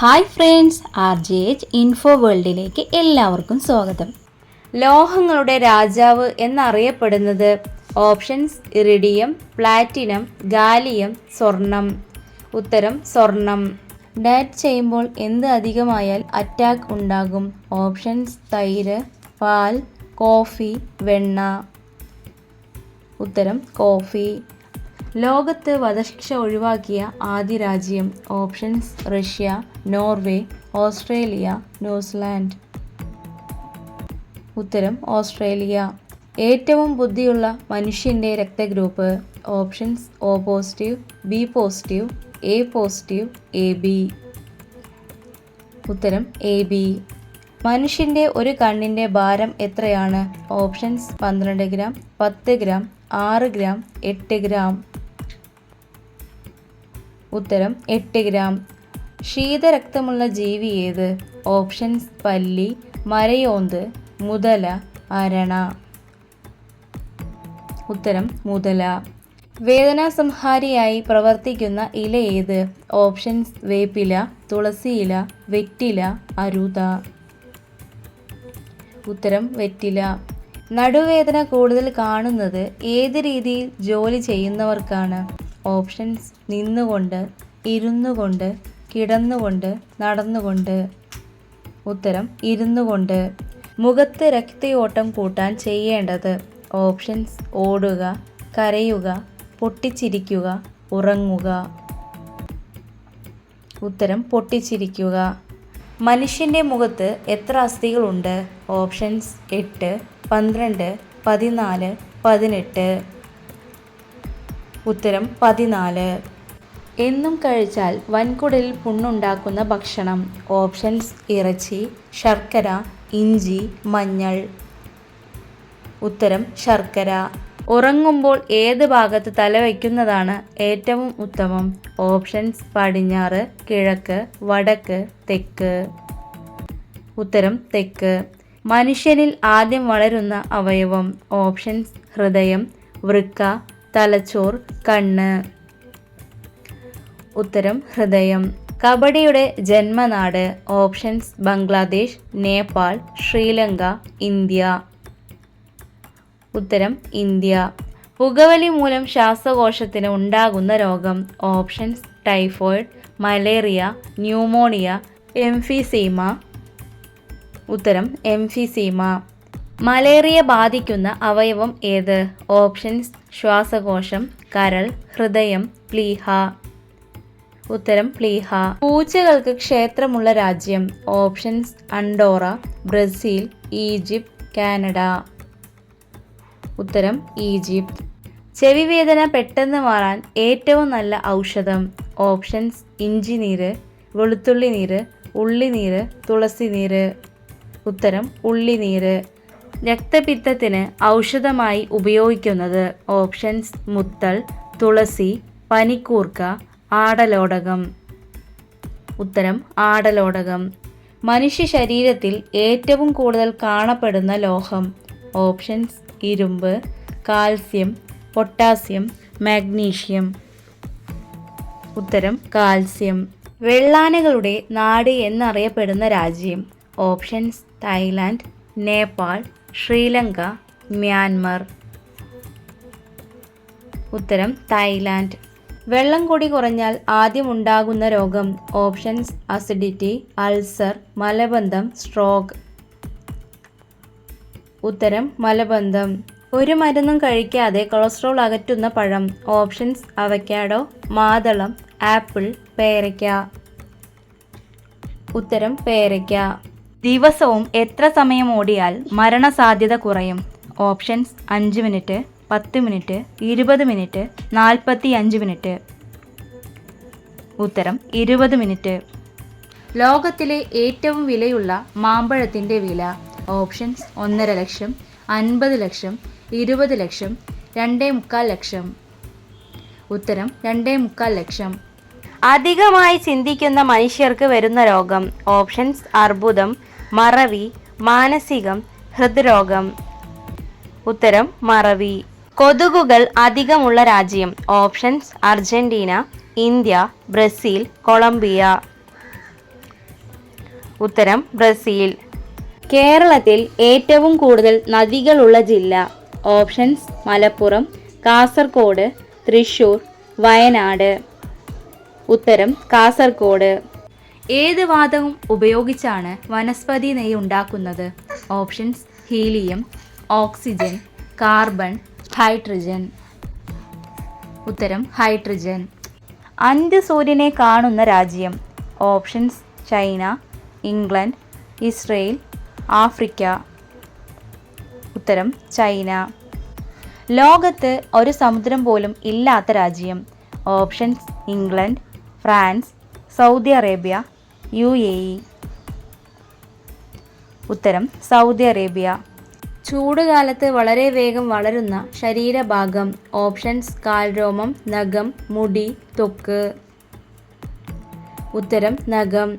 Hi friends, RJH info വേൾഡിലേക്ക് എല്ലാവർക്കും സ്വാഗതം. ലോഹങ്ങളുടെ രാജാവ് എന്നറിയപ്പെടുന്നത് ഓപ്ഷൻസ് ഇറിഡിയം, പ്ലാറ്റിനം, ഗാലിയം, സ്വർണം. ഉത്തരം സ്വർണം. ഡയറ്റ് ചെയ്യുമ്പോൾ എന്ത് അധികമായാൽ അറ്റാക്ക് ഉണ്ടാകും? ഓപ്ഷൻസ് തൈര്, പാൽ, കോഫി, വെണ്ണ. ഉത്തരം കോഫി. ലോകത്ത് വധശിക്ഷ ഒഴിവാക്കിയ ആദ്യ രാജ്യം? ഓപ്ഷൻസ് റഷ്യ, നോർവേ, ഓസ്ട്രേലിയ, ന്യൂസിലാൻഡ്. Zealand Australia. ഏറ്റവും ബുദ്ധിയുള്ള മനുഷ്യൻ്റെ രക്തഗ്രൂപ്പ്? Options O positive, B positive, A positive, AB. ഉത്തരം AB. മനുഷ്യൻ്റെ ഒരു കണ്ണിൻ്റെ ഭാരം എത്രയാണ്? Options 12 gram, 10 gram, 6 gram, 8 gram. ഉത്തരം 8 ഗ്രാം. ശീതരക്തമുള്ള ജീവി ഏത്? ഓപ്ഷൻസ് പല്ലി, മരയോന്ത്, മുതല, അരണ. ഉത്തരം മുതല. വേദനാസംഹാരിയായി പ്രവർത്തിക്കുന്ന ഇല ഏത്? ഓപ്ഷൻസ് വേപ്പില, തുളസിയില, വെറ്റില, അരുത. ഉത്തരം വെറ്റില. നടുവേദന കൂടുതൽ കാണുന്നത് ഏത് രീതിയിൽ ജോലി ചെയ്യുന്നവർക്കാണ്? ഓപ്ഷൻസ് നിന്നുകൊണ്ട്, ഇരുന്നുകൊണ്ട്, കിടന്നുകൊണ്ട്, നടന്നുകൊണ്ട്. ഉത്തരം ഇരുന്നുകൊണ്ട്. മുഖത്ത് രക്തയോട്ടം കൂട്ടാൻ ചെയ്യേണ്ടത്? ഓപ്ഷൻസ് ഓടുക, കരയുക, പൊട്ടിച്ചിരിക്കുക, ഉറങ്ങുക. ഉത്തരം പൊട്ടിച്ചിരിക്കുക. മനുഷ്യൻ്റെ മുഖത്ത് എത്ര അസ്ഥികളുണ്ട്? ഓപ്ഷൻസ് 8, 12, 14, 18. ഉത്തരം 14. എന്നും കഴിച്ചാൽ വൻകുടലിൽ പുണ്ണുണ്ടാക്കുന്ന ഭക്ഷണം? ഓപ്ഷൻസ് ഇറച്ചി, ശർക്കര, ഇഞ്ചി, മഞ്ഞൾ. ഉത്തരം ശർക്കര. ഉറങ്ങുമ്പോൾ ഏത് ഭാഗത്ത് തല വയ്ക്കുന്നതാണ് ഏറ്റവും ഉത്തമം? ഓപ്ഷൻസ് പടിഞ്ഞാറ്, കിഴക്ക്, വടക്ക്, തെക്ക്. ഉത്തരം തെക്ക്. മനുഷ്യനിൽ ആദ്യം വളരുന്ന അവയവം? ഓപ്ഷൻസ് ഹൃദയം, വൃക്ക, തലച്ചോർ, കണ്ണ്. ഉത്തരം ഹൃദയം. കബഡിയുടെ ജന്മനാട്? Options Bangladesh, Nepal, Sri Lanka, India. ഉത്തരം ഇന്ത്യ. പുകവലി മൂലം ശ്വാസകോശത്തിന് ഉണ്ടാകുന്ന രോഗം? Options typhoid, malaria, pneumonia, emphysema. ഉത്തരം എംഫിസീമ. മലേറിയ ബാധിക്കുന്ന അവയവം ഏത്? ഓപ്ഷൻസ് ശ്വാസകോശം, കരൾ, ഹൃദയം, പ്ലീഹ. ഉത്തരം പ്ലീഹ. പൂച്ചകൾക്ക് ക്ഷേത്രമുള്ള രാജ്യം? Options Andorra, Brazil, Egypt, Canada. ഉത്തരം ഈജിപ്ത്. ചെവിവേദന പെട്ടെന്ന് മാറാൻ ഏറ്റവും നല്ല ഔഷധം? ഓപ്ഷൻസ് ഇഞ്ചിനീര്, വെളുത്തുള്ളി നീര്, ഉള്ളിനീര്, തുളസി നീര്. ഉത്തരം ഉള്ളിനീര്. രക്തപിത്തത്തിന് ഔഷധമായി ഉപയോഗിക്കുന്നത്? ഓപ്ഷൻസ് മുത്തൾ, തുളസി, പനിക്കൂർക്ക, ആടലോടകം. ഉത്തരം ആടലോടകം. മനുഷ്യ ശരീരത്തിൽ ഏറ്റവും കൂടുതൽ കാണപ്പെടുന്ന ലോഹം? ഓപ്ഷൻസ് ഇരുമ്പ്, കാൽസ്യം, പൊട്ടാസ്യം, മാഗ്നീഷ്യം. ഉത്തരം കാൽസ്യം. വെള്ളാനകളുടെ നാട് എന്നറിയപ്പെടുന്ന രാജ്യം? Options Thailand, Nepal, Sri Lanka, Myanmar. ഉത്തരം തായ്ലാൻഡ്. വെള്ളം കൂടി കുറഞ്ഞാൽ ആദ്യം ഉണ്ടാകുന്ന രോഗം? ഓപ്ഷൻസ് അസിഡിറ്റി, അൾസർ, മലബന്ധം, സ്ട്രോക്ക്. ഉത്തരം മലബന്ധം. ഒരു മരുന്നും കഴിക്കാതെ കൊളസ്ട്രോൾ അകറ്റുന്ന പഴം? ഓപ്ഷൻസ് അവക്കാഡോ, മാതളം, ആപ്പിൾ, പേരയ്ക്ക. ഉത്തരം പേരയ്ക്ക. ദിവസവും എത്ര സമയം ഓടിയാൽ മരണസാധ്യത കുറയും? Options 5 minute, 10 minute, 20 minute, 45 minute. ഉത്തരം 20 മിനിറ്റ്. ലോകത്തിലെ ഏറ്റവും വിലയുള്ള മാമ്പഴത്തിൻ്റെ വില? ഓപ്ഷൻസ് 1.5 ലക്ഷം, 50 ലക്ഷം, 20 ലക്ഷം, 2.25 ലക്ഷം. ഉത്തരം 2.25 ലക്ഷം. അധികമായി ചിന്തിക്കുന്ന മനുഷ്യർക്ക് വരുന്ന രോഗം? ഓപ്ഷൻസ് അർബുദം, മറവി, മാനസികം, ഹൃദ്രോഗം. ഉത്തരം മറവി. കൊതുകുകൾ അധികമുള്ള രാജ്യം? Options Argentina, India, Brazil, Colombia. ഉത്തരം ബ്രസീൽ. കേരളത്തിൽ ഏറ്റവും കൂടുതൽ നദികളുള്ള ജില്ല? ഓപ്ഷൻസ് മലപ്പുറം, കാസർഗോഡ്, തൃശ്ശൂർ, വയനാട്. ഉത്തരം കാസർഗോഡ്. ഏത് വാതകം ഉപയോഗിച്ചാണ് വനസ്പതി നെയ്യ് ഉണ്ടാക്കുന്നത്? Options helium, oxygen, carbon, hydrogen. ഉത്തരം ഹൈഡ്രജൻ. അന്ത്യസൂര്യനെ കാണുന്ന രാജ്യം? Options China, England, Israel, Africa. ഉത്തരം ചൈന. ലോകത്ത് ഒരു സമുദ്രം പോലും ഇല്ലാത്ത രാജ്യം? Options England, France, Saudi Arabia, UAE. ഉത്തരം സൗദി അറേബ്യ. ചൂടുകാലത്ത് വളരെ വേഗം വളരുന്ന ശരീരഭാഗം? ഓപ്ഷൻസ് കാൽരോമം, നഖം, മുടി, ത്വക്ക്. ഉത്തരം നഖം.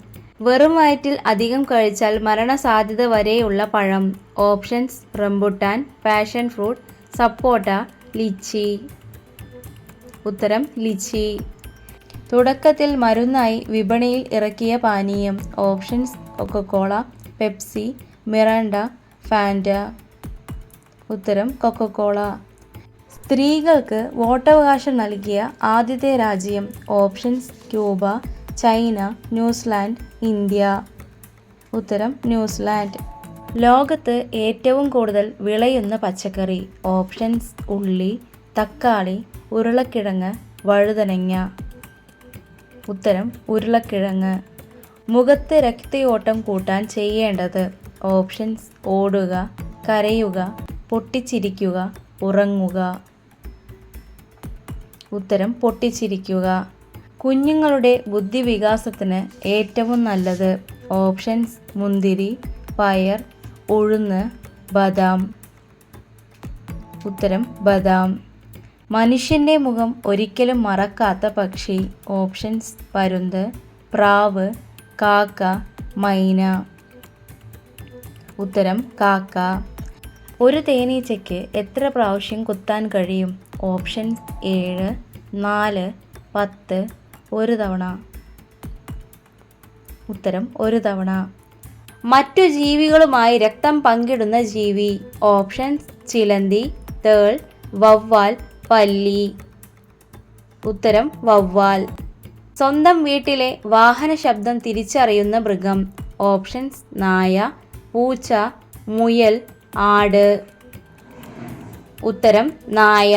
വെറും വയറ്റിൽ അധികം കഴിച്ചാൽ മരണസാധ്യത വരെയുള്ള പഴം? ഓപ്ഷൻസ് റംബുട്ടാൻ, പാഷൻ ഫ്രൂട്ട്, സപ്പോട്ട, ലിച്ചി. ഉത്തരം ലിച്ചി. തുടക്കത്തിൽ മരുന്നായി വിപണിയിൽ ഇറക്കിയ പാനീയം? Options Coca Cola, Pepsi, Miranda, Fanta. ഉത്തരം കൊക്കക്കോള. സ്ത്രീകൾക്ക് വോട്ടവകാശം നൽകിയ ആദ്യത്തെ രാജ്യം? Options Cuba, China, New Zealand, India. ഉത്തരം ന്യൂസിലാൻഡ്. ലോകത്ത് ഏറ്റവും കൂടുതൽ വിളയുന്ന പച്ചക്കറി? ഓപ്ഷൻസ് ഉള്ളി, തക്കാളി, ഉരുളക്കിഴങ്ങ്, വഴുതനങ്ങ. ഉത്തരം ഉരുളക്കിഴങ്ങ്. മുഖത്ത് രക്തയോട്ടം കൂട്ടാൻ ചെയ്യേണ്ടത്? ഓപ്ഷൻസ് ഓടുക, കരയുക, പൊട്ടിച്ചിരിക്കുക, ഉറങ്ങുക. ഉത്തരം പൊട്ടിച്ചിരിക്കുക. കുഞ്ഞുങ്ങളുടെ ബുദ്ധിവികാസത്തിന് ഏറ്റവും നല്ലത്? ഓപ്ഷൻസ് മുന്തിരി, പയർ, ഉഴുന്ന്, ബദാം. ഉത്തരം ബദാം. മനുഷ്യൻ്റെ മുഖം ഒരിക്കലും മറക്കാത്ത പക്ഷി? ഓപ്ഷൻസ് പരുന്ത്, പ്രാവ്, കാക്ക, മൈന. ഉത്തരം കാക്ക. ഒരു തേനീച്ചയ്ക്ക് എത്ര പ്രാവശ്യം കുത്താൻ കഴിയും? ഓപ്ഷൻസ് 7, 4, 10, 1 തവണ. ഉത്തരം 1 തവണ. മറ്റു ജീവികളുമായി രക്തം പങ്കിടുന്ന ജീവി? ഓപ്ഷൻസ് ചിലന്തി, തേൾ, വവ്വാൽ, പല്ലി. ഉത്തരം വവ്വാൽ. സ്വന്തം വീട്ടിലെ വാഹന ശബ്ദം തിരിച്ചറിയുന്ന മൃഗം? ഓപ്ഷൻസ് നായ, പൂച്ച, മുയൽ, ആട്. ഉത്തരം നായ.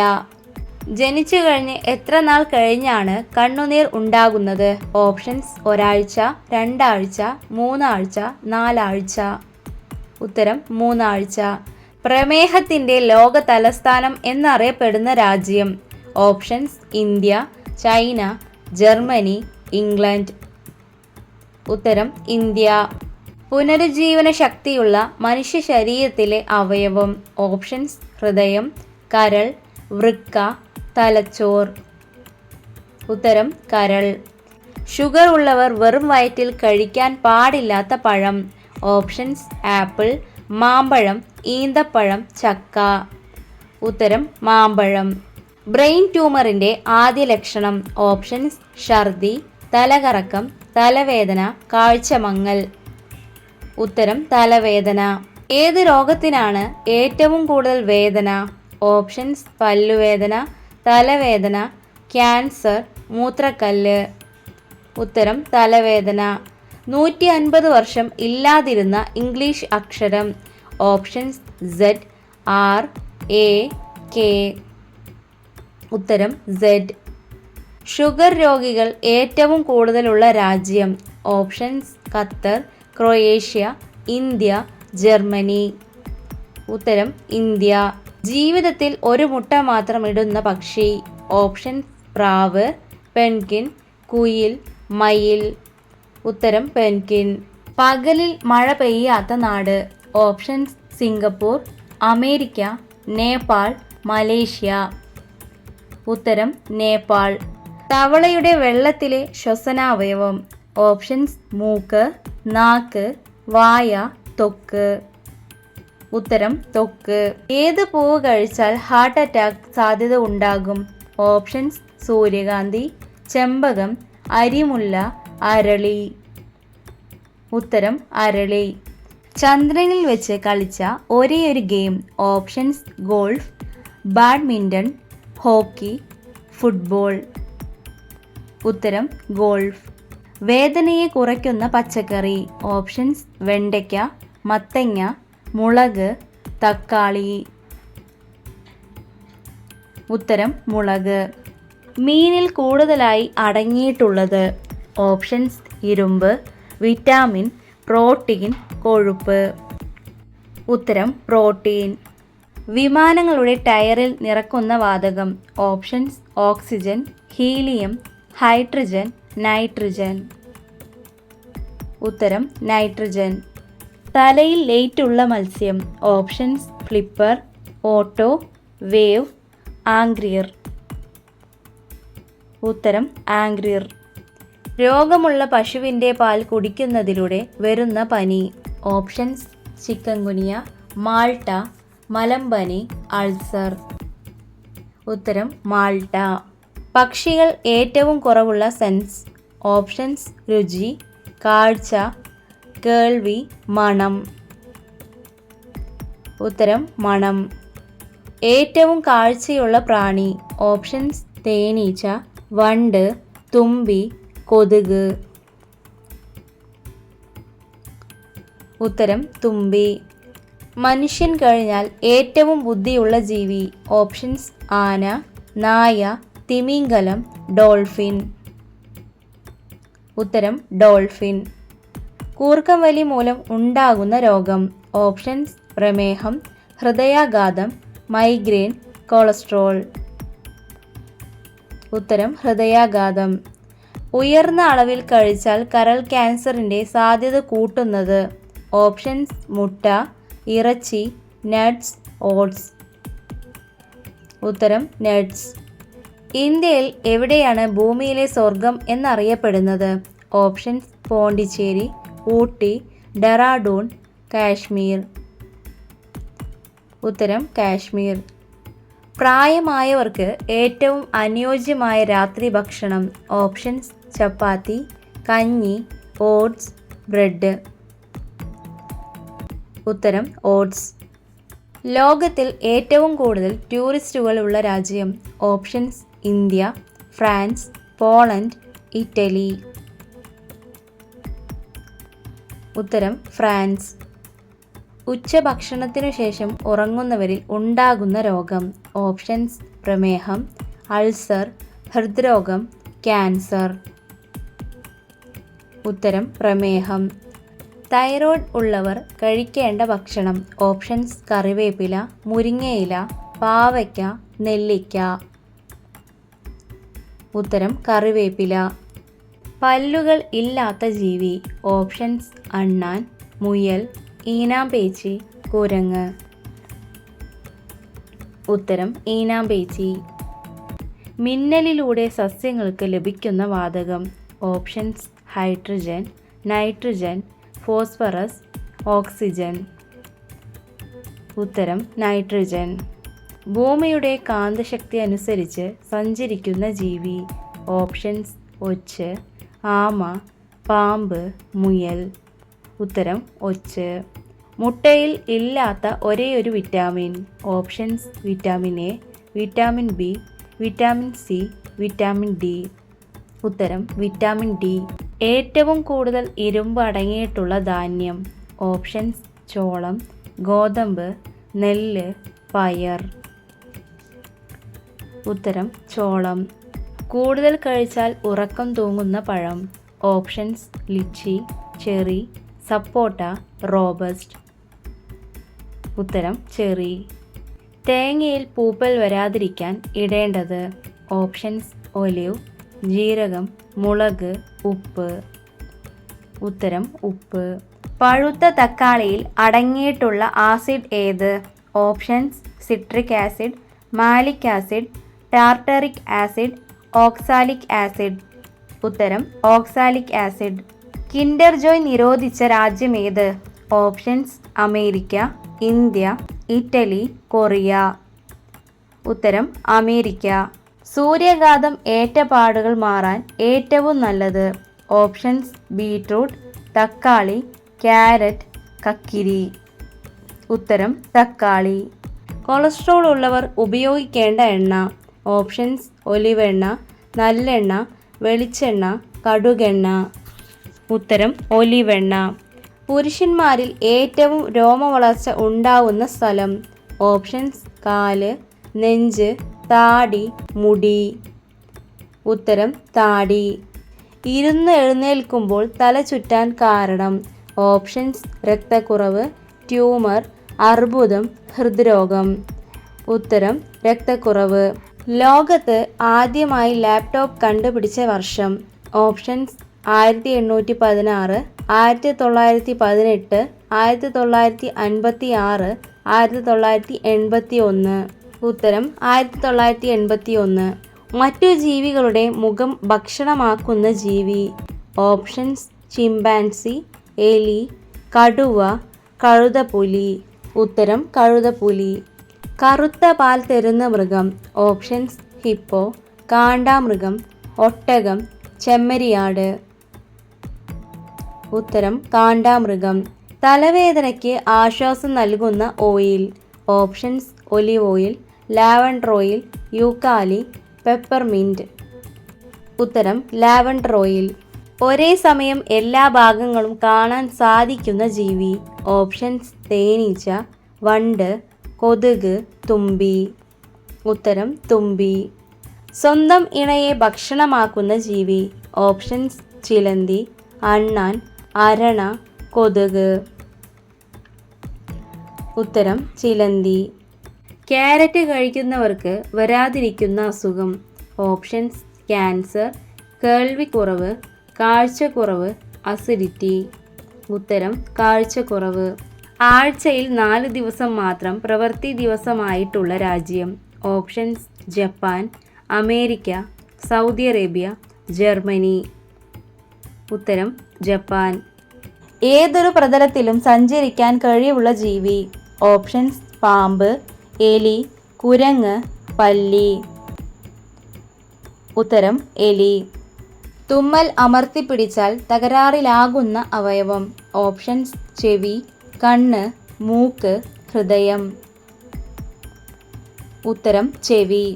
ജനിച്ചു കഴിഞ്ഞ് എത്ര നാൾ കഴിഞ്ഞാണ് കണ്ണുനീർ ഉണ്ടാകുന്നത്? ഓപ്ഷൻസ് ഒരാഴ്ച, 2 ആഴ്ച, 3 ആഴ്ച, 4 ആഴ്ച. ഉത്തരം 3 ആഴ്ച. പ്രമേഹത്തിൻ്റെ ലോക തലസ്ഥാനം എന്നറിയപ്പെടുന്ന രാജ്യം? Options India, China, Germany, England. ഉത്തരം ഇന്ത്യ. പുനരുജ്ജീവന ശക്തിയുള്ള മനുഷ്യ ശരീരത്തിലെ അവയവം? ഓപ്ഷൻസ് ഹൃദയം, കരൾ, വൃക്ക, തലച്ചോർ. ഉത്തരം കരൾ. ഷുഗർ ഉള്ളവർ വെറും വയറ്റിൽ കഴിക്കാൻ പാടില്ലാത്ത പഴം? ഓപ്ഷൻസ് ആപ്പിൾ, മാമ്പഴം, ഈന്തപ്പഴം, ചക്ക. ഉത്തരം മാമ്പഴം. ബ്രെയിൻ ട്യൂമറിൻ്റെ ആദ്യ ലക്ഷണം? ഓപ്ഷൻസ് ഛർദി, തലകറക്കം, തലവേദന, കാഴ്ചമങ്ങൽ. ഉത്തരം തലവേദന. ഏത് രോഗത്തിനാണ് ഏറ്റവും കൂടുതൽ വേദന? ഓപ്ഷൻസ് പല്ലുവേദന, തലവേദന, ക്യാൻസർ, മൂത്രക്കല്ല്. ഉത്തരം തലവേദന. 150 വർഷം ഇല്ലാതിരുന്ന ഇംഗ്ലീഷ് അക്ഷരം? Options Z, R, A, K. ഉത്തരം Z. ഷുഗർ രോഗികൾ ഏറ്റവും കൂടുതലുള്ള രാജ്യം? Options Qatar, Croatia, India, Germany. ഉത്തരം ഇന്ത്യ. ജീവിതത്തിൽ ഒരു മുട്ട മാത്രം ഇടുന്ന പക്ഷി? ഓപ്ഷൻസ് പ്രാവ്, പെൻഗ്വിൻ, കുയിൽ, മയിൽ. ഉത്തരം പെൻഗ്വിൻ. പകലിൽ മഴ പെയ്യാത്ത നാട്? Options Singapore, America, Nepal, Malaysia. ഉത്തരം നേപ്പാൾ. തവളയുടെ വെള്ളത്തിലെ ശ്വസനാവയവം? ഓപ്ഷൻസ് മൂക്ക്, നാക്ക്, വായ, ത്വക്ക്. ഉത്തരം ത്വക്ക്. ഏത് പൂവ് കഴിച്ചാൽ ഹാർട്ട് അറ്റാക്ക് സാധ്യത ഉണ്ടാകും? ഓപ്ഷൻസ് സൂര്യകാന്തി, ചെമ്പകം, അരിമുല്ല, അരളി. ഉത്തരം അരളി. ചന്ദ്രനിൽ വെച്ച് കളിച്ച ഒരേയൊരു game. Options golf, badminton, hockey, football. ഉത്തരം ഗോൾഫ്. വേദനയെ കുറയ്ക്കുന്ന പച്ചക്കറി. ഓപ്ഷൻസ് വെണ്ടയ്ക്ക, മത്തങ്ങ, മുളക്, തക്കാളി. ഉത്തരം മുളക്. മീനിൽ കൂടുതലായി അടങ്ങിയിട്ടുള്ളത്. ഓപ്ഷൻസ് ഇരുമ്പ്, വിറ്റാമിൻ, പ്രോട്ടീൻ, കൊഴുപ്പ്. ഉത്തരം പ്രോട്ടീൻ. വിമാനങ്ങളുടെ ടയറിൽ നിറക്കുന്ന വാതകം. Options oxygen, helium, hydrogen, nitrogen. ഉത്തരം നൈട്രജൻ. തലയിൽ ലേറ്റുള്ള മത്സ്യം. Options flipper, auto, wave, angler. ഉത്തരം ആംഗ്രിയർ. രോഗമുള്ള പശുവിൻ്റെ പാൽ കുടിക്കുന്നതിലൂടെ വരുന്ന പനി. ഓപ്ഷൻസ് ചിക്കൻഗുനിയ, മാൾട്ട, മലമ്പനി, അൾസർ. ഉത്തരം മാൾട്ട. പക്ഷികൾ ഏറ്റവും കുറവുള്ള സെൻസ്. ഓപ്ഷൻസ് രുചി, കാഴ്ച, കേൾവി, മണം. ഉത്തരം മണം. ഏറ്റവും കാഴ്ചയുള്ള പ്രാണി. ഓപ്ഷൻസ് തേനീച്ച, വണ്ട്, തുമ്പി, കൊതുക്. ഉത്തരം തുമ്പി. മനുഷ്യൻ കഴിഞ്ഞാൽ ഏറ്റവും ബുദ്ധിയുള്ള ജീവി. ഓപ്ഷൻസ് ആന, നായ, തിമിംഗലം, ഡോൾഫിൻ. ഉത്തരം ഡോൾഫിൻ. കൂർക്കം വലി മൂലം ഉണ്ടാകുന്ന രോഗം. ഓപ്ഷൻസ് പ്രമേഹം, ഹൃദയാഘാതം, മൈഗ്രെയിൻ, കൊളസ്ട്രോൾ. ഉത്തരം ഹൃദയാഘാതം. ഉയർന്ന അളവിൽ കഴിച്ചാൽ കരൾ ക്യാൻസറിൻ്റെ സാധ്യത കൂട്ടുന്നത്. ഓപ്ഷൻസ് മുട്ട, ഇറച്ചി, നട്ട്സ്, ഓട്സ്. ഉത്തരം നട്ട്സ്. ഇന്ത്യയിൽ എവിടെയാണ് ഭൂമിയിലെ സ്വർഗം എന്നറിയപ്പെടുന്നത്? ഓപ്ഷൻസ് പോണ്ടിച്ചേരി, ഊട്ടി, ഡെറാഡൂൺ, കാശ്മീർ. ഉത്തരം കാശ്മീർ. പ്രായമായവർക്ക് ഏറ്റവും അനുയോജ്യമായ രാത്രി ഭക്ഷണം. ഓപ്ഷൻസ് ചപ്പാത്തി, കഞ്ഞി, ഓട്സ്, ബ്രെഡ്. ഉത്തരം ഓട്സ്. ലോകത്തിൽ ഏറ്റവും കൂടുതൽ ടൂറിസ്റ്റുകൾ ഉള്ള രാജ്യം. Options India, France, Poland, Italy. ഉത്തരം ഫ്രാൻസ്. ഉച്ചഭക്ഷണത്തിനു ശേഷം ഉറങ്ങുന്നവരിൽ ഉണ്ടാകുന്ന രോഗം. ഓപ്ഷൻസ് പ്രമേഹം, അൾസർ, ഹൃദ്രോഗം, ക്യാൻസർ. ഉത്തരം പ്രമേഹം. തൈറോയ്ഡ് ഉള്ളവർ കഴിക്കേണ്ട ഭക്ഷണം. ഓപ്ഷൻസ് കറിവേപ്പില, മുരിങ്ങയില, പാവയ്ക്ക, നെല്ലിക്ക. ഉത്തരം കറിവേപ്പില. പല്ലുകൾ ഇല്ലാത്ത ജീവി. ഓപ്ഷൻസ് അണ്ണാൻ, മുയൽ, ഈനാമ്പേച്ചി, കുരങ്ങ്. ഉത്തരം ഈനാമ്പേച്ചി. മിന്നലിലൂടെ സസ്യങ്ങൾക്ക് ലഭിക്കുന്ന വാതകം. Options hydrogen, nitrogen, phosphorus, oxygen. ഉത്തരം നൈട്രജൻ. ഭൂമിയുടെ കാന്തശക്തി അനുസരിച്ച് സഞ്ചരിക്കുന്ന ജീവി. ഓപ്ഷൻസ് ഒച്ച്, ആമ, പാമ്പ്, മുയൽ. ഉത്തരം ഒച്ച്. മുട്ടയിൽ ഇല്ലാത്ത ഒരേയൊരു vitamin. Options vitamin A, vitamin B, vitamin C, vitamin D. ഉത്തരം വിറ്റാമിൻ ഡി. ഏറ്റവും കൂടുതൽ ഇരുമ്പ് അടങ്ങിയിട്ടുള്ള ധാന്യം. ഓപ്ഷൻസ് ചോളം, ഗോതമ്പ്, നെല്ല്, പയർ. ഉത്തരം ചോളം. കൂടുതൽ കഴിച്ചാൽ ഉറക്കം തൂങ്ങുന്ന പഴം. ഓപ്ഷൻസ് ലിച്ചി, ചെറി, സപ്പോട്ട, റോബസ്റ്റ്. ഉത്തരം ചെറി. തേങ്ങയിൽ പൂപ്പൽ വരാതിരിക്കാൻ ഇടേണ്ടത്. ഓപ്ഷൻസ് ഒലിവ്, ജീരകം, മുളക്, ഉപ്പ്. ഉത്തരം ഉപ്പ്. പഴുത്ത തക്കാളിയിൽ അടങ്ങിയിട്ടുള്ള ആസിഡ് ഏത്? Options citric acid, malic acid, tartaric acid, oxalic acid. ഉത്തരം ഓക്സാലിക് ആസിഡ്. കിൻഡർ ജോയ് നിരോധിച്ച രാജ്യം ഏത്? Options America, India, Italy, Korea. ഉത്തരം അമേരിക്ക. സൂര്യാഘാതം ഏറ്റ പാടുകൾ മാറാൻ ഏറ്റവും നല്ലത്. ഓപ്ഷൻസ് ബീട്രൂട്ട്, തക്കാളി, ക്യാരറ്റ്, കക്കിരി. ഉത്തരം തക്കാളി. കൊളസ്ട്രോൾ ഉള്ളവർ ഉപയോഗിക്കേണ്ട എണ്ണ. ഓപ്ഷൻസ് ഒലിവ് എണ്ണ, നല്ലെണ്ണ, വെളിച്ചെണ്ണ, കടുകെണ്ണ. ഉത്തരം ഒലിവ് എണ്ണ. പുരുഷന്മാരിൽ ഏറ്റവും രോമവളർച്ച ഉണ്ടാവുന്ന സ്ഥലം. ഓപ്ഷൻസ് കാല്, നെഞ്ച്, താടി, മുടി. ഉത്തരം താടി. ഇരുന്ന് എഴുന്നേൽക്കുമ്പോൾ തല ചുറ്റാൻ കാരണം. ഓപ്ഷൻസ് രക്തക്കുറവ്, ട്യൂമർ, അർബുദം, ഹൃദ്രോഗം. ഉത്തരം രക്തക്കുറവ്. ലോകത്ത് ആദ്യമായി ലാപ്ടോപ്പ് കണ്ടുപിടിച്ച വർഷം. ഓപ്ഷൻസ് 1816, 1918, 1956, 1981. ഉത്തരം 1981. മറ്റു ജീവികളുടെ മുഖം ഭക്ഷണമാക്കുന്ന ജീവി. ഓപ്ഷൻസ് ചിമ്പാൻസി, എലി, കടുവ, കഴുതപ്പുലി. ഉത്തരം കഴുതപ്പുലി. കറുത്ത പാൽ തരുന്ന മൃഗം. ഓപ്ഷൻസ് ഹിപ്പോ, കാണ്ടാമൃഗം, ഒട്ടകം, ചെമ്മരിയാട്. ഉത്തരം കാണ്ടാമൃഗം. തലവേദനയ്ക്ക് ആശ്വാസം നൽകുന്ന oil. Options olive oil, lavender oil, യൂക്കാലി, പെപ്പർമിൻറ്റ്. ഉത്തരം ലാവൻഡർ ഓയിൽ. ഒരേ സമയം എല്ലാ ഭാഗങ്ങളും കാണാൻ സാധിക്കുന്ന ജീവി. ഓപ്ഷൻസ് തേനീച്ച, വണ്ട്, കൊതുക്, തുമ്പി. ഉത്തരം തുമ്പി. സ്വന്തം ഇണയെ ഭക്ഷണമാക്കുന്ന ജീവി. ഓപ്ഷൻസ് ചിലന്തി, അണ്ണാൻ, അരണ, കൊതുക്. ഉത്തരം ചിലന്തി. ക്യാരറ്റ് കഴിക്കുന്നവർക്ക് വരാതിരിക്കുന്ന അസുഖം. ഓപ്ഷൻസ് ക്യാൻസർ, കേൾവിക്കുറവ്, കാഴ്ചക്കുറവ്, അസിഡിറ്റി. ഉത്തരം കാഴ്ചക്കുറവ്. ആഴ്ചയിൽ 4 ദിവസം മാത്രം പ്രവൃത്തി ദിവസമായിട്ടുള്ള രാജ്യം. Options Japan, America, Saudi Arabia, Germany. ഉത്തരം ജപ്പാൻ. ഏതൊരു പ്രതലത്തിലും സഞ്ചരിക്കാൻ കഴിവുള്ള ജീവി. ഓപ്ഷൻസ് പാമ്പ്, എലി, കുരങ്ങ്, പല്ലി. ഉത്തരം എലി. തുമ്മൽ അമർത്തിപ്പിടിച്ചാൽ തകരാറിലാകുന്ന അവയവം. ഓപ്ഷൻസ് ചെവി, കണ്ണ്, മൂക്ക്, ഹൃദയം. ഉത്തരം ചെവി.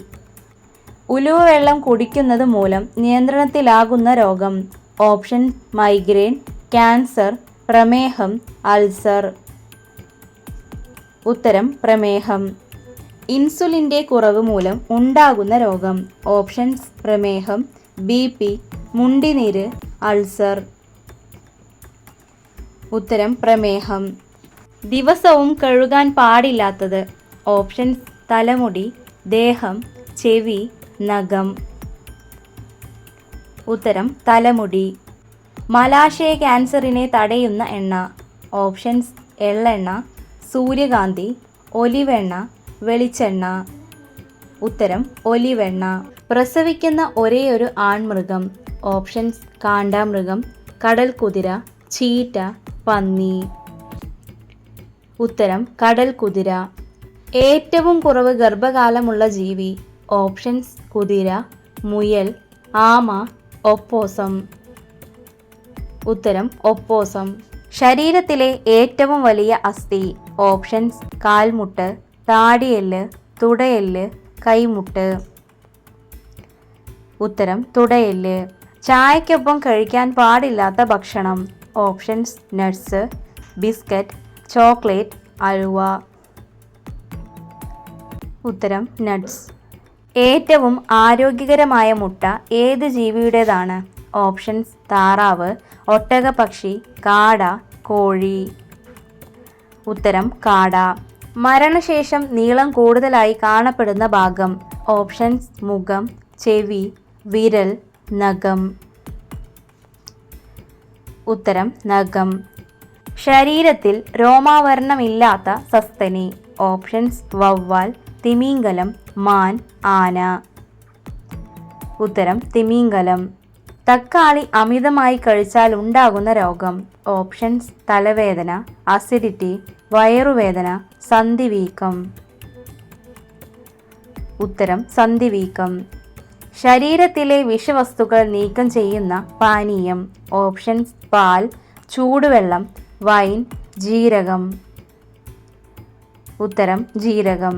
ഉലുവ വെള്ളം കുടിക്കുന്നത് മൂലം നിയന്ത്രണത്തിലാകുന്ന രോഗം. ഓപ്ഷൻ മൈഗ്രെയിൻ, ക്യാൻസർ, പ്രമേഹം, അൾസർ. ഉത്തരം പ്രമേഹം. ഇൻസുലിൻ്റെ കുറവ് മൂലം ഉണ്ടാകുന്ന രോഗം. ഓപ്ഷൻസ് പ്രമേഹം, BP, മുണ്ടിനീര്, അൾസർ. ഉത്തരം പ്രമേഹം. ദിവസവും കഴുകാൻ പാടില്ലാത്തത്. ഓപ്ഷൻസ് തലമുടി, ദേഹം, ചെവി, നഖം. ഉത്തരം തലമുടി. മലാശയ ക്യാൻസറിനെ തടയുന്ന എണ്ണ. ഓപ്ഷൻസ് എള്ളെണ്ണ, സൂര്യകാന്തി, ഒലിവെണ്ണ, വെളിച്ചെണ്ണ. ഉത്തരം ഒലിവെണ്ണ. പ്രസവിക്കുന്ന ഒരേയൊരു ആൺമൃഗം. ഓപ്ഷൻസ് കാണ്ടാമൃഗം, കടൽ കുതിര, ചീറ്റ, പന്നി. ഉത്തരം കടൽ കുതിര. ഏറ്റവും കുറവ് ഗർഭകാലമുള്ള ജീവി. ഓപ്ഷൻസ് കുതിര, മുയൽ, ആമ, ഒപ്പോസം. ഉത്തരം ഒപ്പോസം. ശരീരത്തിലെ ഏറ്റവും വലിയ അസ്ഥി. ഓപ്ഷൻസ് കാൽമുട്ട്, താടിയെല്ല്, തുടയെല്ല്, കൈമുട്ട്. ഉത്തരം തുടയെല്ല്. ചായക്കൊപ്പം കഴിക്കാൻ പാടില്ലാത്ത ഭക്ഷണം. ഓപ്ഷൻസ് നട്ട്സ്, ബിസ്ക്കറ്റ്, ചോക്ലേറ്റ്, അലുവ. ഉത്തരം നട്ട്സ്. ഏറ്റവും ആരോഗ്യകരമായ മുട്ട ഏത് ജീവിയുടേതാണ്? ഓപ്ഷൻസ് താറാവ്, ഒട്ടകപ്പക്ഷി, കാട, കോഴി. ഉത്തരം കാട. മരണശേഷം നീളം കൂടുതലായി കാണപ്പെടുന്ന ഭാഗം. ഓപ്ഷൻസ് മുഖം, ചെവി, വിരൽ, നഖം. ഉത്തരം നഖം. ശരീരത്തിൽ രോമാവരണമില്ലാത്ത സസ്തനി. ഓപ്ഷൻസ് വവ്വാൽ, തിമിംഗലം, മാൻ, ആന. ഉത്തരം തിമിംഗലം. തക്കാളി അമിതമായി കഴിച്ചാൽ ഉണ്ടാകുന്ന രോഗം. ഓപ്ഷൻസ് തലവേദന, അസിഡിറ്റി, വയറുവേദന, സന്ധിവീക്കം. ഉത്തരം സന്ധിവീക്കം. ശരീരത്തിലെ വിഷവസ്തുക്കൾ നീക്കം ചെയ്യുന്ന പാനീയം. ഓപ്ഷൻസ് പാൽ, ചൂടുവെള്ളം, വൈൻ, ജീരകം. ഉത്തരം ജീരകം.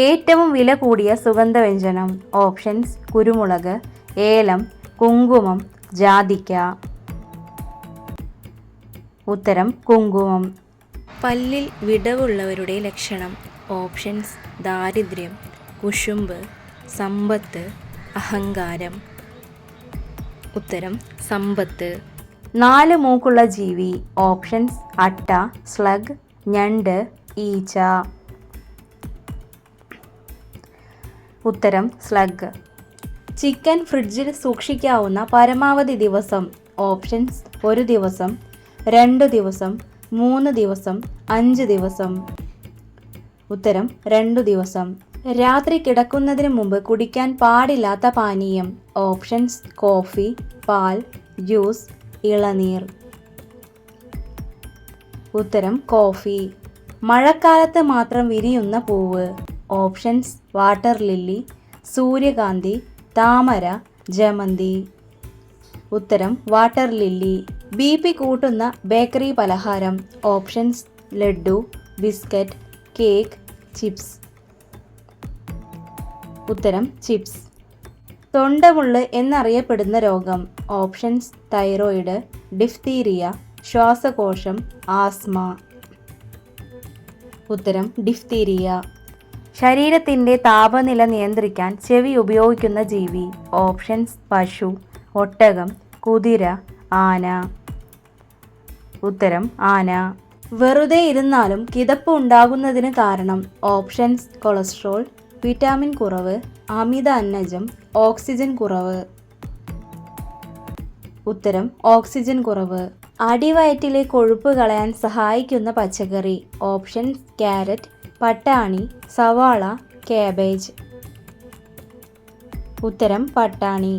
ഏറ്റവും വില കൂടിയ സുഗന്ധവ്യഞ്ജനം. ഓപ്ഷൻസ് കുരുമുളക്, ഏലം, കുങ്കുമം, ജാതിക്ക. ഉത്തരം കുങ്കുമം. പല്ലിൽ വിടവുള്ളവരുടെ ലക്ഷണം. ഓപ്ഷൻസ് ദാരിദ്ര്യം, കുശുമ്പ്, സമ്പത്ത്, അഹങ്കാരം. ഉത്തരം സമ്പത്ത്. 4 മൂക്കുള്ള ജീവി. ഓപ്ഷൻസ് അട്ട, സ്ലഗ്, ഞണ്ട്, ഈച്ച. ഉത്തരം സ്ലഗ്. ചിക്കൻ ഫ്രിഡ്ജിൽ സൂക്ഷിക്കാവുന്ന പരമാവധി ദിവസം. ഓപ്ഷൻസ് 1 ദിവസം, 2 ദിവസം, 3 ദിവസം, 5 ദിവസം. ഉത്തരം 2 ദിവസം. രാത്രി കിടക്കുന്നതിന് മുമ്പ് കുടിക്കാൻ പാടില്ലാത്ത പാനീയം. ഓപ്ഷൻസ് കോഫി, പാൽ, ജ്യൂസ്, ഇളനീർ. ഉത്തരം കോഫി. മഴക്കാലത്ത് മാത്രം വിരിയുന്ന പൂവ്. ഓപ്ഷൻസ് വാട്ടർ ലില്ലി, സൂര്യകാന്തി, താമര, ജമന്തി. ഉത്തരം വാട്ടർ ലില്ലി. BP കൂട്ടുന്ന ബേക്കറി പലഹാരം. Options laddu, biscuit, cake, chips. ഉത്തരം ചിപ്സ്. തൊണ്ടമുള്ള് എന്നറിയപ്പെടുന്ന രോഗം. ഓപ്ഷൻസ് തൈറോയിഡ്, ഡിഫ്തീരിയ, ശ്വാസകോശം, ആസ്മ. ഉത്തരം ഡിഫ്തീരിയ. ശരീരത്തിൻ്റെ താപനില നിയന്ത്രിക്കാൻ ചെവി ഉപയോഗിക്കുന്ന ജീവി. ഓപ്ഷൻസ് പശു, ഒട്ടകം, കുതിര, ആന. ഉത്തരം ആന. വെറുതെ ഇരുന്നാലും കിതപ്പ് ഉണ്ടാകുന്നതിന് കാരണം. ഓപ്ഷൻസ് കൊളസ്ട്രോൾ, വിറ്റാമിൻ കുറവ്, അമിത അന്നജം, ഓക്സിജൻ കുറവ്. ഉത്തരം ഓക്സിജൻ കുറവ്. അടിവയറ്റിലെ കൊഴുപ്പ് കളയാൻ സഹായിക്കുന്ന പച്ചക്കറി. ഓപ്ഷൻസ് ക്യാരറ്റ്, പട്ടാണി, സവാള, കാബേജ്. ഉത്തരം പട്ടാണി.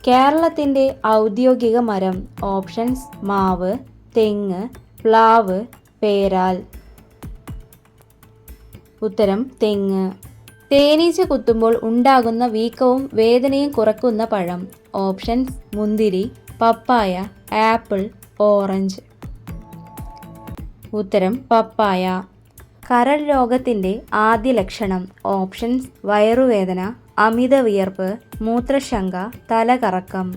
കേരളത്തിൻ്റെ ഔദ്യോഗിക മരം. ഓപ്ഷൻസ് മാവ്, തെങ്ങ്, പ്ലാവ്, പേരാൽ. ഉത്തരം തെങ്ങ്. തേനീച്ച കുത്തുമ്പോൾ ഉണ്ടാകുന്ന വീക്കവും വേദനയും കുറയ്ക്കുന്ന പഴം. ഓപ്ഷൻസ് മുന്തിരി, പപ്പായ, ആപ്പിൾ, ഓറഞ്ച്. ഉത്തരം പപ്പായ. കരൾ രോഗത്തിൻ്റെ ആദ്യ ലക്ഷണം. ഓപ്ഷൻസ് വയറുവേദന, അമിത വിയർപ്പ്, മൂത്രശങ്ക, തലകറക്കം.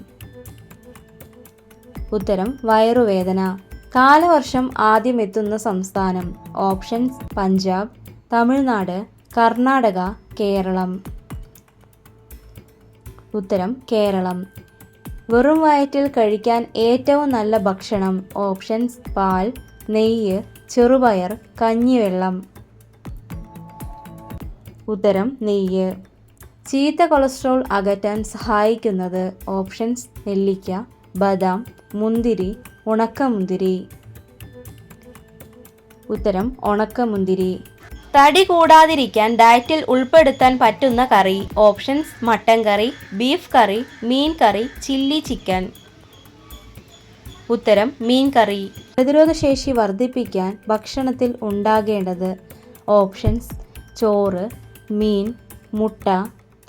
ഉത്തരം വയറുവേദന. കാലവർഷം ആദ്യം എത്തുന്ന സംസ്ഥാനം. ഓപ്ഷൻസ് പഞ്ചാബ്, തമിഴ്നാട്, കർണാടക, കേരളം. ഉത്തരം കേരളം. വെറും വയറ്റിൽ കഴിക്കാൻ ഏറ്റവും നല്ല ഭക്ഷണം. ഓപ്ഷൻസ് പാൽ, നെയ്യ്, ചെറുപയർ, കഞ്ഞിവെള്ളം. ഉത്തരം നെയ്യ്. ചീത്ത കൊളസ്ട്രോൾ അകറ്റാൻ സഹായിക്കുന്നത്. ഓപ്ഷൻസ് നെല്ലിക്ക, ബദാം, മുന്തിരി, ഉണക്കമുന്തിരി. ഉത്തരം ഉണക്കമുന്തിരി. തടി കൂടാതിരിക്കാൻ ഡയറ്റിൽ ഉൾപ്പെടുത്താൻ പറ്റുന്ന കറി. ഓപ്ഷൻസ് മട്ടൻ കറി, ബീഫ് കറി, മീൻ കറി, ചില്ലി ചിക്കൻ. ഉത്തരം മീൻ കറി. പ്രതിരോധശേഷി വർദ്ധിപ്പിക്കാൻ ഭക്ഷണത്തിൽ ഉണ്ടാകേണ്ടത്. ഓപ്ഷൻസ് ചോറ്, മീൻ, മുട്ട,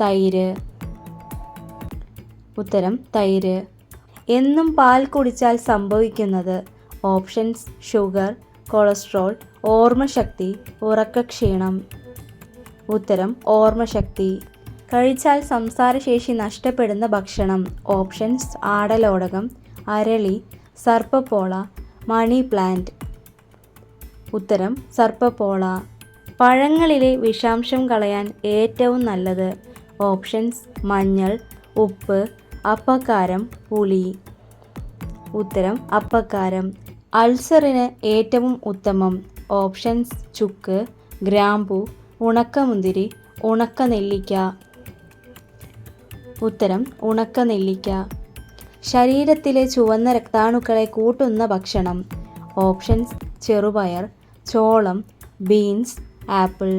തൈര്. ഉത്തരം തൈര്. എന്നും പാൽ കുടിച്ചാൽ സംഭവിക്കുന്നത്. ഓപ്ഷൻസ് ഷുഗർ, കൊളസ്ട്രോൾ, ഓർമ്മശക്തി, ഉറക്കക്ഷീണം. ഉത്തരം ഓർമ്മശക്തി. കഴിച്ചാൽ സംസാരശേഷി നഷ്ടപ്പെടുന്ന ഭക്ഷണം. ഓപ്ഷൻസ് ആടലോടകം, അരളി, സർപ്പപ്പോള, മണി പ്ലാന്റ്. ഉത്തരം സർപ്പപ്പോള. പഴങ്ങളിലെ വിഷാംശം കളയാൻ ഏറ്റവും നല്ലത്. ഓപ്ഷൻസ് മഞ്ഞൾ, ഉപ്പ്, അപ്പക്കാരം, പുളി. ഉത്തരം അപ്പക്കാരം. അൾസറിന് ഏറ്റവും ഉത്തമം. ഓപ്ഷൻസ് ചുക്ക്, ഗ്രാമ്പൂ, ഉണക്കമുന്തിരി, ഉണക്കനെല്ലിക്ക. ഉത്തരം ഉണക്കനെല്ലിക്ക. ശരീരത്തിലെ ചുവന്ന രക്താണുക്കളെ കൂട്ടുന്ന ഭക്ഷണം. ഓപ്ഷൻസ് ചെറുപയർ, ചോളം, ബീൻസ്, ആപ്പിൾ.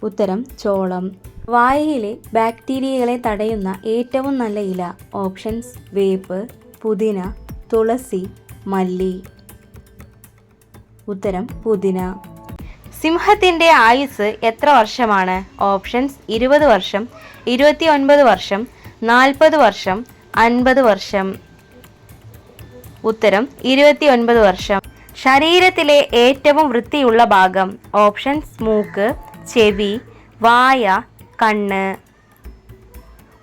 ഉത്തരം ചോളം. വായയിലെ ബാക്ടീരിയകളെ തടയുന്ന ഏറ്റവും നല്ല ഇല. ഓപ്ഷൻസ് വേപ്പ്, പുതിന, തുളസി, മല്ലി. ഉത്തരം പുതിന. സിംഹത്തിൻ്റെ ആയുസ് എത്ര വർഷമാണ്? ഓപ്ഷൻസ് 20 വർഷം, 29 വർഷം, 40 വർഷം, 50 വർഷം. ഉത്തരം 29 വർഷം. ശരീരത്തിലെ ഏറ്റവും വൃത്തിയുള്ള ഭാഗം. ഓപ്ഷൻസ് മൂക്ക്, ചെവി, വായ, കണ്ണ്.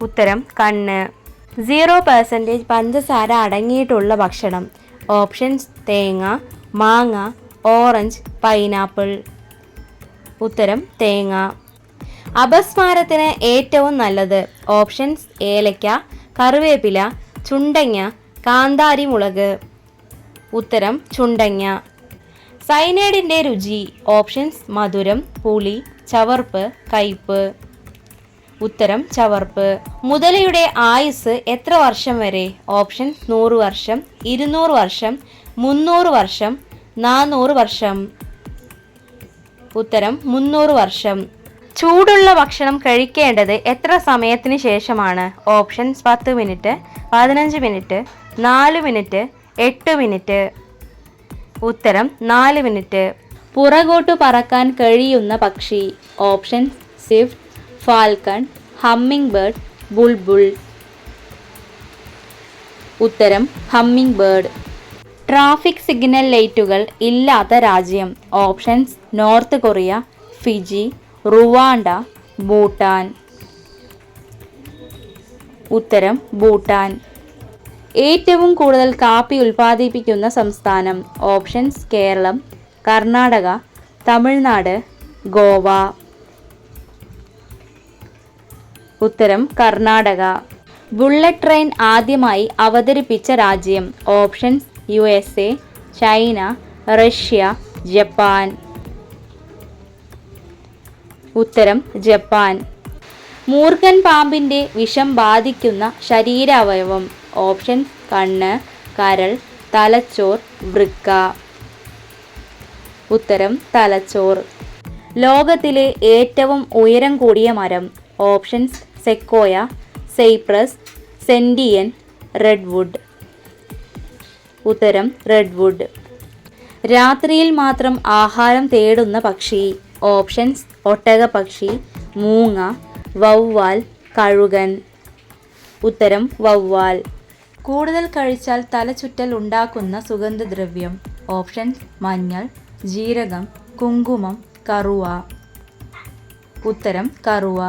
ഉത്തരം കണ്ണ്. 0% പഞ്ചസാര അടങ്ങിയിട്ടുള്ള ഭക്ഷണം. ഓപ്ഷൻസ് തേങ്ങ, മാങ്ങ, ഓറഞ്ച്, പൈനാപ്പിൾ. ഉത്തരം തേങ്ങ. അപസ്മാരത്തിന് ഏറ്റവും നല്ലത്. ഓപ്ഷൻസ് ഏലക്ക, കറിവേപ്പില, ചുണ്ടങ്ങ, കാന്താരി മുളക്. ഉത്തരം ചുണ്ടങ്ങ. സൈനൈഡിൻ്റെ രുചി. ഓപ്ഷൻസ് മധുരം, പുളി, ചവർപ്പ്, കയ്പ്. ഉത്തരം ചവർപ്പ്. മുതലയുടെ ആയുസ് എത്ര വർഷം വരെ? ഓപ്ഷൻസ് 100 വർഷം, 200 വർഷം, 300 വർഷം, 400 വർഷം. ഉത്തരം 300 വർഷം. ചൂടുള്ള ഭക്ഷണം കഴിക്കേണ്ടത് എത്ര സമയത്തിന് ശേഷമാണ്? Options 10 minute, 15 minute, 4 minute, 8 minute. ഉത്തരം 4 മിനിറ്റ്. പുറകോട്ട് പറക്കാൻ കഴിയുന്ന പക്ഷി. Options Swift, falcon, humming bird, Bulbul. ഉത്തരം ഹമ്മിങ് ബേർഡ്. ട്രാഫിക് സിഗ്നൽ ലൈറ്റുകൾ ഇല്ലാത്ത രാജ്യം. Options north Korea, Fiji, Rwanda, Bhutan. ഉത്തരം ഭൂട്ടാൻ. ഏറ്റവും കൂടുതൽ കാപ്പി ഉൽപ്പാദിപ്പിക്കുന്ന സംസ്ഥാനം. ഓപ്ഷൻസ് കേരളം, കർണാടക, തമിഴ്നാട്, ഗോവ. ഉത്തരം കർണാടക. ബുള്ളറ്റ് ട്രെയിൻ ആദ്യമായി അവതരിപ്പിച്ച രാജ്യം. Options USA, China, Russia, Japan. ഉത്തരം ജപ്പാൻ. മൂർഖൻ പാമ്പിൻ്റെ വിഷം ബാധിക്കുന്ന ശരീരാവയവം. ഓപ്ഷൻസ് കണ്ണ്, കരൾ, തലച്ചോർ, വൃക്ക. ഉത്തരം തലച്ചോർ. ലോകത്തിലെ ഏറ്റവും ഉയരം കൂടിയ മരം. ഓപ്ഷൻസ് സെക്കോയ, സൈപ്രസ്, സെൻഡിയൻ, റെഡ്വുഡ്. ഉത്തരം റെഡ്വുഡ്. രാത്രിയിൽ മാത്രം ആഹാരം തേടുന്ന പക്ഷി. ഓപ്ഷൻസ് ഒട്ടകപ്പക്ഷി, മൂങ്ങ, വവ്വാൽ, കഴുകൻ. ഉത്തരം വവ്വാൽ. കൂടുതൽ കഴിച്ചാൽ തലചുറ്റൽ ഉണ്ടാക്കുന്ന സുഗന്ധദ്രവ്യം. ഓപ്ഷൻസ് മഞ്ഞൾ, ജീരകം, കുങ്കുമം, കറുവ. ഉത്തരം കറുവ.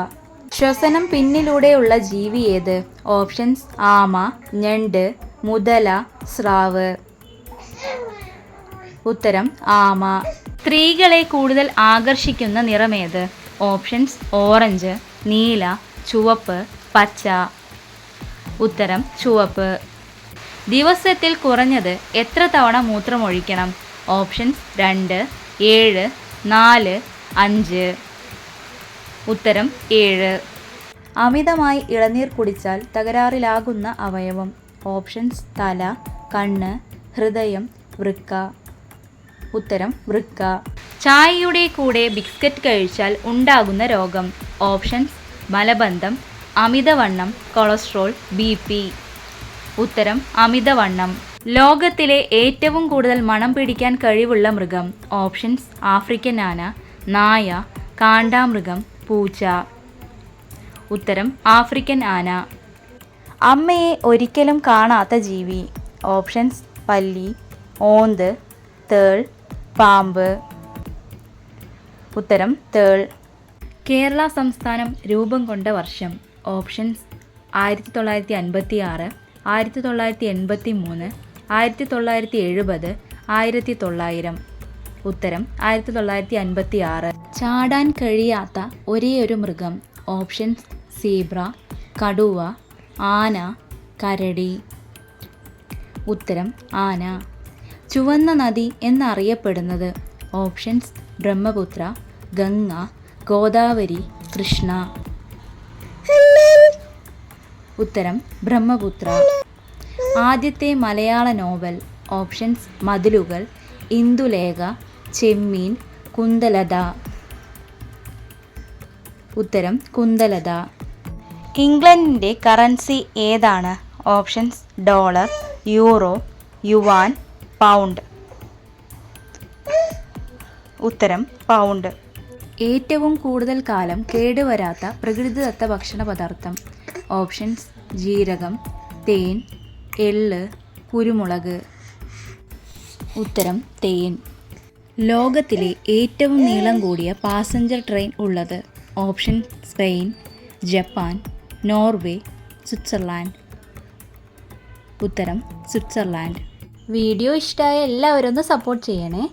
ശ്വസനം പിന്നിലൂടെയുള്ള ജീവി ഏത്? ഓപ്ഷൻസ് ആമ, ഞണ്ട്, മുതല, സ്രാവ്. ഉത്തരം ആമ. സ്ത്രീകളെ കൂടുതൽ ആകർഷിക്കുന്ന നിറമേത്? ഓപ്ഷൻസ് ഓറഞ്ച്, നീല, ചുവപ്പ്, പച്ച. ഉത്തരം ചുവപ്പ്. ദിവസത്തിൽ കുറഞ്ഞത് എത്ര തവണ മൂത്രമൊഴിക്കണം? ഓപ്ഷൻസ് 2, 7, 4, 5. ഉത്തരം 7. അമിതമായി ഇളനീർ കുടിച്ചാൽ തകരാറിലാകുന്ന അവയവം. ഓപ്ഷൻസ് തല, കണ്ണ്, ഹൃദയം, വൃക്ക. ഉത്തരം വൃക്ക. ചായയുടെ കൂടെ ബിസ്ക്കറ്റ് കഴിച്ചാൽ ഉണ്ടാകുന്ന രോഗം. ഓപ്ഷൻസ് മലബന്ധം, അമിതവണ്ണം, കൊളസ്ട്രോൾ, BP. ഉത്തരം അമിതവണ്ണം. ലോകത്തിലെ ഏറ്റവും കൂടുതൽ മണം പിടിക്കാൻ കഴിവുള്ള മൃഗം. ഓപ്ഷൻസ് ആഫ്രിക്കൻ ആന, നായ, കാണ്ടാമൃഗം, പൂച്ച. ഉത്തരം ആഫ്രിക്കൻ ആന. അമ്മയെ ഒരിക്കലും കാണാത്ത ജീവി. ഓപ്ഷൻസ് പല്ലി, ഓന്ത്, തേൾ, പാമ്പ്. ഉത്തരം തേൾ. കേരള സംസ്ഥാനം രൂപം കൊണ്ട വർഷം. ഓപ്ഷൻസ് 1956, 1983, 1970, 1900. ഉത്തരം 1956. ചാടാൻ കഴിയാത്ത ഒരേയൊരു മൃഗം. ഓപ്ഷൻസ് സീബ്ര, കടുവ, ആന, കരടി. ഉത്തരം ആന. ചുവന്ന നദി എന്നറിയപ്പെടുന്നത്. ഓപ്ഷൻസ് ബ്രഹ്മപുത്ര, ഗംഗ, ഗോദാവരി, കൃഷ്ണ. ഉത്തരം ബ്രഹ്മപുത്ര. ആദ്യത്തെ മലയാള നോവൽ. ഓപ്ഷൻസ് മതിലുകൾ, ഇന്ദുലേഖ, ചെമ്മീൻ, കുന്തലത. ഉത്തരം കുന്തലത. ഇംഗ്ലണ്ടിൻ്റെ കറൻസി ഏതാണ്? Options dollar, euro, yuan, pound. ഉത്തരം പൗണ്ട്. ഏറ്റവും കൂടുതൽ കാലം കേടുവരാത്ത പ്രകൃതിദത്ത ഭക്ഷണ പദാർത്ഥം. ഓപ്ഷൻസ് ജീരകം, തേൻ, എള്ള്, കുരുമുളക്. ഉത്തരം തേൻ. ലോകത്തിലെ ഏറ്റവും നീളം കൂടിയ പാസഞ്ചർ ട്രെയിൻ ഉള്ളത്? Option Spain, Japan, Norway, Switzerland. ഉത്തരം സ്വിറ്റ്സർലാൻഡ്. വീഡിയോ ഇഷ്ടമായ എല്ലാവരും ഒന്ന് സപ്പോർട്ട് ചെയ്യണേ.